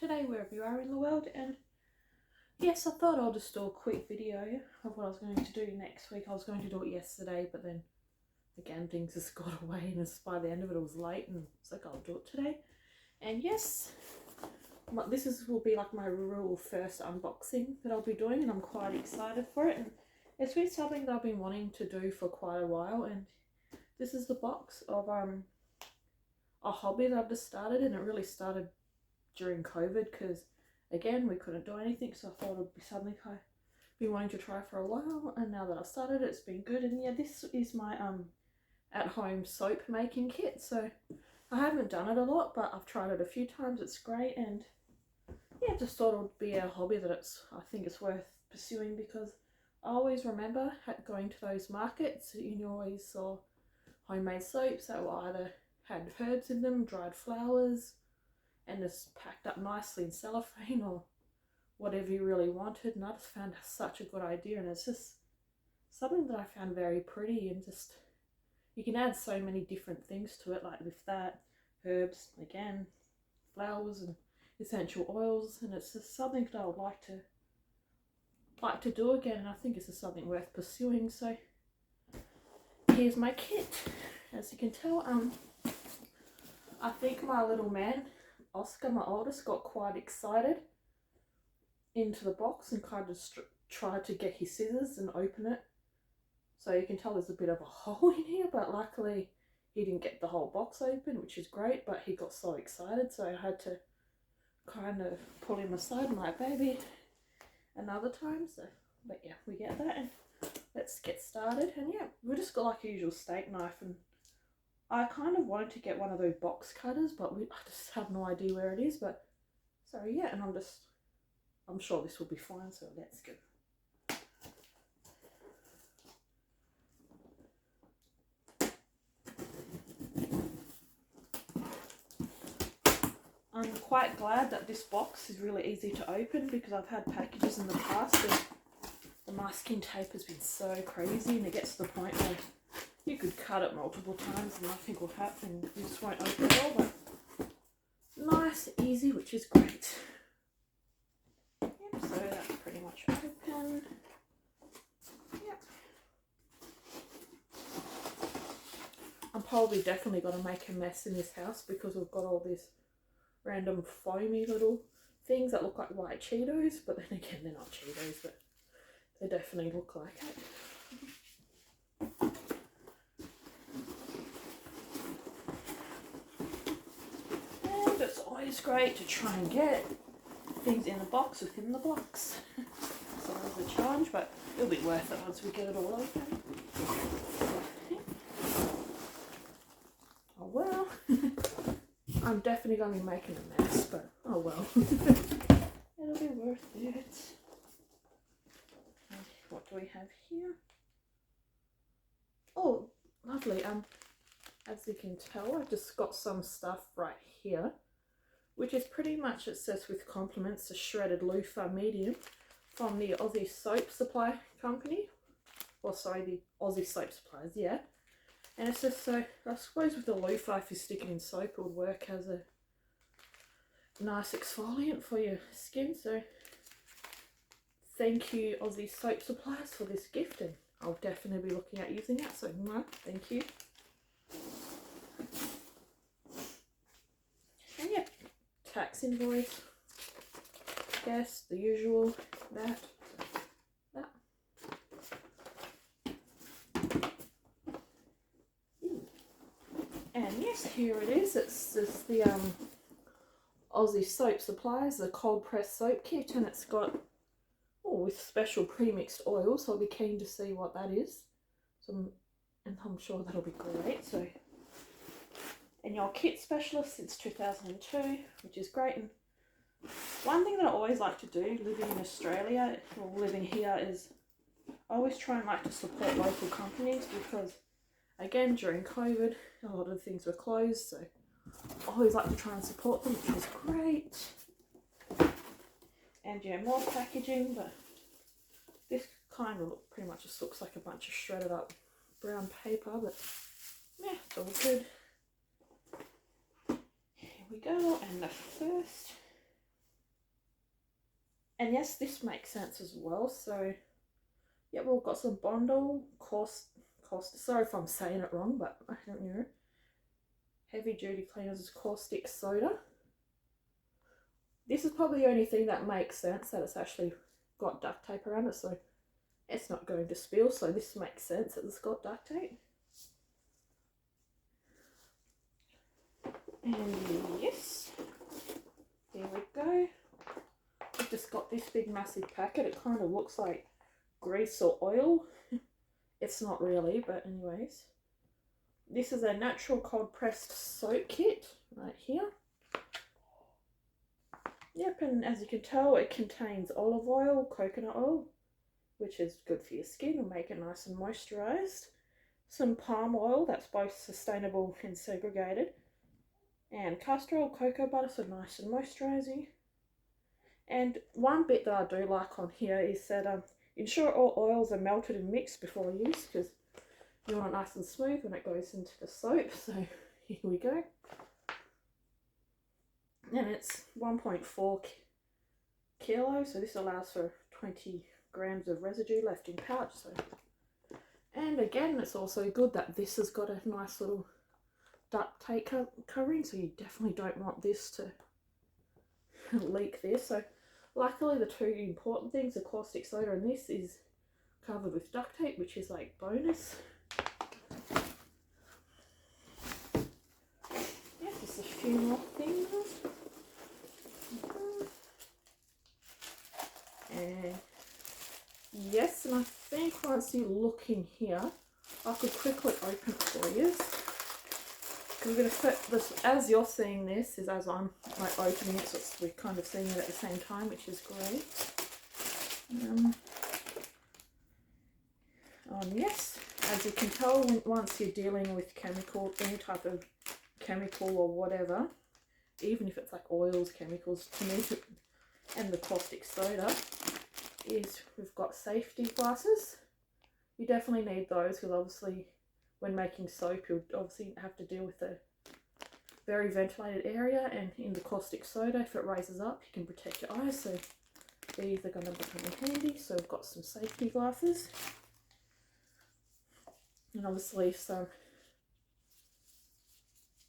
today wherever you are in the world. And yes, I thought I'll just do a quick video of what I was going to do next week. I was going to do it yesterday, but then again things just got away, and by the end of it was late, and it's like I'll do it today. And yes, this will be like my real first unboxing that I'll be doing, and I'm quite excited for it. And it's been something that I've been wanting to do for quite a while, and this is the box of a hobby that I've just started, and it really started during COVID because again we couldn't do anything, so I thought it would be something I've been wanting to try for a while, and now that I've started it's been good. And yeah, this is my at-home soap making kit. So I haven't done it a lot, but I've tried it a few times. It's great, and yeah, just thought it would be a hobby that I think it's worth pursuing, because I always remember going to those markets, you always saw homemade soaps that were either had herbs in them, dried flowers, and just packed up nicely in cellophane or whatever you really wanted. And I just found such a good idea, and it's just something that I found very pretty, and just you can add so many different things to it, like with that, herbs, again, flowers and essential oils, and it's just something that I would like to do again, and I think it's just something worth pursuing. So here's my kit. As you can tell, I think my little man Oscar, my oldest, got quite excited into the box and kind of tried to get his scissors and open it. So you can tell there's a bit of a hole in here, but luckily he didn't get the whole box open, which is great, but he got so excited, so I had to kind of pull him aside and like, baby, another time. So, but yeah, we get that, and let's get started. And yeah, we just got like a usual steak knife, and I kind of wanted to get one of those box cutters, but I just have no idea where it is. But so yeah, and I'm sure this will be fine, so let's go. I'm quite glad that this box is really easy to open, because I've had packages in the past and the masking tape has been so crazy, and it gets to the point where you could cut it multiple times and nothing will happen. You just won't open it all, but nice, easy, which is great. Yep, so that's pretty much open. Yep. I'm probably definitely going to make a mess in this house, because we've got all this random foamy little things that look like white Cheetos, but then again they're not Cheetos, but they definitely look like it. And it's always great to try and get things in the box within the box. So there's a challenge, but it'll be worth it once we get it all open. Oh well. I'm definitely going to be making a mess, but oh well. It'll be worth it. And what do we have here? Oh, lovely. As you can tell, I've just got some stuff right here, which is pretty much, it says with compliments, a shredded loofah medium from the Aussie Soap Supply Company. Or sorry, the Aussie Soap Supplies, yeah. And it's just so, I suppose with the loofah, if you stick it in soap, it would work as a nice exfoliant for your skin. So thank you, Aussie Soap Supplies, for this gift, and I'll definitely be looking at using it. So thank you. And yeah, tax invoice, yes, the usual, that. And yes, here it is. It's just the Aussie Soap Supplies, the cold press soap kit, and it's got with special pre-mixed oil, so I'll be keen to see what that is. So, and I'm sure that'll be great. So, and your kit specialist since 2002, which is great. And one thing that I always like to do, living in Australia or living here, is I always try and like to support local companies, because again, during COVID, a lot of things were closed, so I always like to try and support them, which is great. And yeah, more packaging, but this kind of pretty much just looks like a bunch of shredded up brown paper, but yeah, it's all good. Here we go, and the first And yes, this makes sense as well. So yeah, we've got some Bondo, cost. Sorry if I'm saying it wrong, but I don't know. Heavy duty cleaners is caustic soda. This is probably the only thing that makes sense, that it's actually got duct tape around it, so it's not going to spill. So this makes sense that it's got duct tape. And yes, there we go. I've just got this big massive packet. It kind of looks like grease or oil. It's not really, but anyways. This is a natural cold pressed soap kit right here. Yep, and as you can tell, it contains olive oil, coconut oil, which is good for your skin and make it nice and moisturized. Some palm oil that's both sustainable and segregated. And castor oil, cocoa butter, so nice and moisturizing. And one bit that I do like on here is that ensure all oils are melted and mixed before use, because you want it nice and smooth when it goes into the soap. So here we go. And it's 1.4 kilos, so this allows for 20 grams of residue left in pouch. So, and again, it's also good that this has got a nice little duct tape covering, so you definitely don't want this to leak this. So luckily the two important things, the caustic soda and this, is covered with duct tape, which is like bonus. Yeah, just a few more things. And yes, and I think once you look in here, I could quickly open it for you. We're going to put this, as you're seeing this, is as I'm like opening it, so we're kind of seeing it at the same time, which is great. Yes, as you can tell, once you're dealing with chemical, any type of chemical or whatever, even if it's like oils, chemicals, to me, and the caustic soda, is we've got safety glasses. You definitely need those, because obviously when making soap, you'll obviously have to deal with a very ventilated area, and in the caustic soda, if it raises up, you can protect your eyes. So these are going to become handy. So we've got some safety glasses, and obviously some.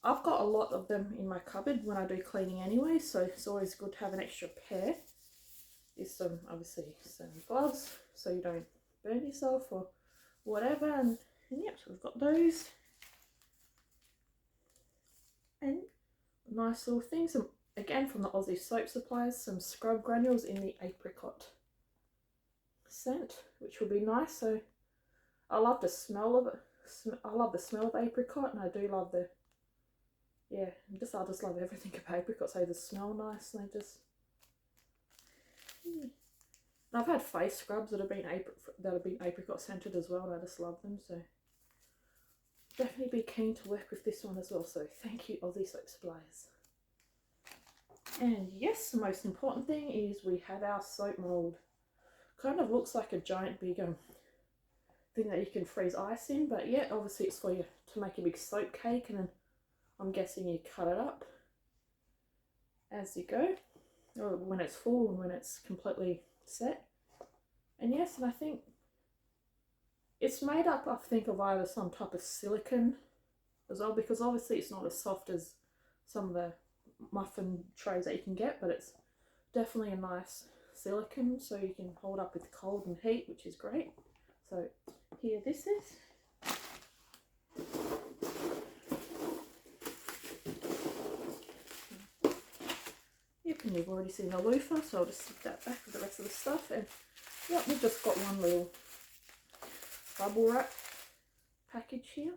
I've got a lot of them in my cupboard when I do cleaning anyway, so it's always good to have an extra pair. There's some, obviously, some gloves so you don't burn yourself or whatever, and yep, so we've got those. And nice little things, some, again from the Aussie soap suppliers, some scrub granules in the apricot scent, which will be nice. So I love the smell of it. I love the smell of apricot, and I do love the, yeah, I just love everything about apricot. So they smell nice, and they just, yeah. I've had face scrubs that have been apricot scented as well, and I just love them. So definitely be keen to work with this one as well. So thank you, Aussie soap suppliers. And yes, the most important thing is we have our soap mold. Kind of looks like a giant big thing that you can freeze ice in, but yeah, obviously it's for you to make a big soap cake, and then I'm guessing you cut it up as you go, or when it's full and when it's completely set. And yes, and I think it's made up, I think, of either some type of silicone as well, because obviously it's not as soft as some of the muffin trays that you can get, but it's definitely a nice silicone, so you can hold up with cold and heat, which is great. So here this is. Yep, and you've already seen the loofah, so I'll just stick that back with the rest of the stuff. And yep, we've just got one little bubble wrap package here.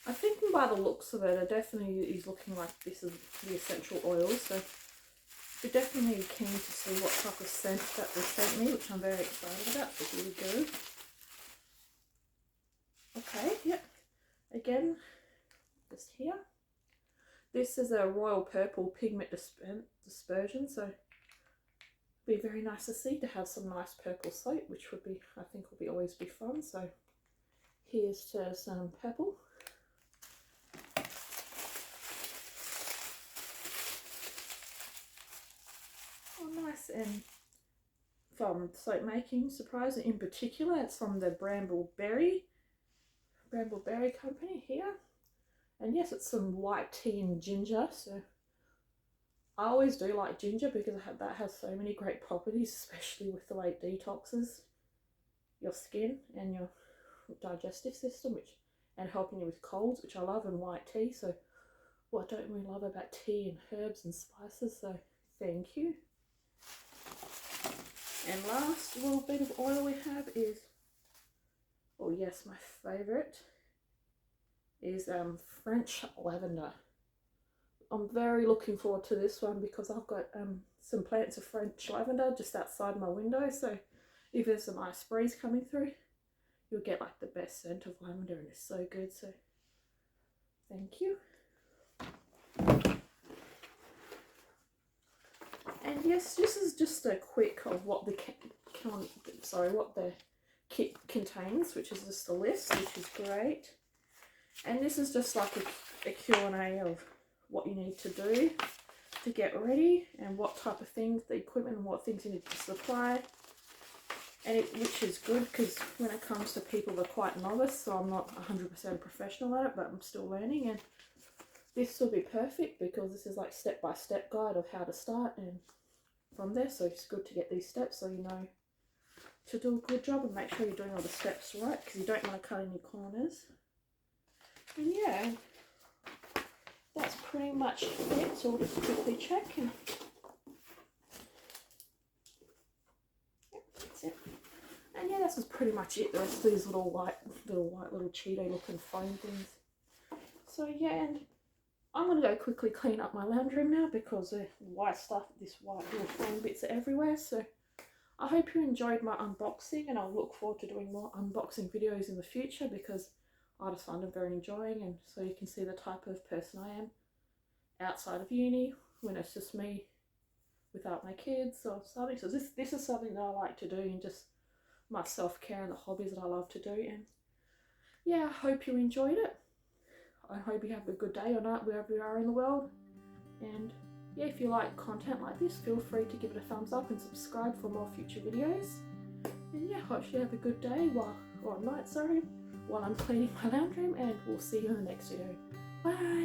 I think by the looks of it, it definitely is looking like this is the essential oil, so we're definitely keen to see what type of scent that was sent me, which I'm very excited about. So here we go. Okay, yep. Again, just here. This is a royal purple pigment dispersion, so be very nice to see, to have some nice purple soap, which would be, I think, will be always be fun. So here's to some purple. Oh, nice. And from soap making surprise in particular, it's from the Brambleberry company here. And yes, it's some white tea and ginger. So I always do like ginger because that has so many great properties, especially with the way it detoxes your skin and your digestive system, and helping you with colds, which I love, and white tea. So what don't we love about tea and herbs and spices? So thank you. And last little bit of oil we have is, oh yes, my favourite is French lavender. I'm very looking forward to this one because I've got some plants of French lavender just outside my window, so if there's a nice breeze coming through, you'll get like the best scent of lavender, and it's so good. So thank you. And yes, this is just a quick of what the kit contains, which is just a list, which is great. And this is just like a Q&A of what you need to do to get ready, and what type of things, the equipment, and what things you need to supply. And which is good because when it comes to people that are quite novice, so I'm not 100% professional at it, but I'm still learning, and this will be perfect because this is like step-by-step guide of how to start and from there. So it's good to get these steps so you know to do a good job and make sure you're doing all the steps right, because you don't want to cut any corners. And yeah, that's pretty much it. So we'll just quickly check, and yep, that's it. And yeah, this is pretty much it. The rest of these little white little Cheeto looking foam things. So yeah, and I'm gonna go quickly clean up my lounge room now because the white little foam bits are everywhere. So I hope you enjoyed my unboxing, and I'll look forward to doing more unboxing videos in the future because I just find them very enjoying, and so you can see the type of person I am outside of uni when it's just me without my kids or something. So this is something that I like to do, and just my self-care and the hobbies that I love to do. And yeah, I hope you enjoyed it. I hope you have a good day or night wherever you are in the world. And yeah, if you like content like this, feel free to give it a thumbs up and subscribe for more future videos. And yeah, hope you have a good day while I'm cleaning my lounge room, and we'll see you in the next video. Bye!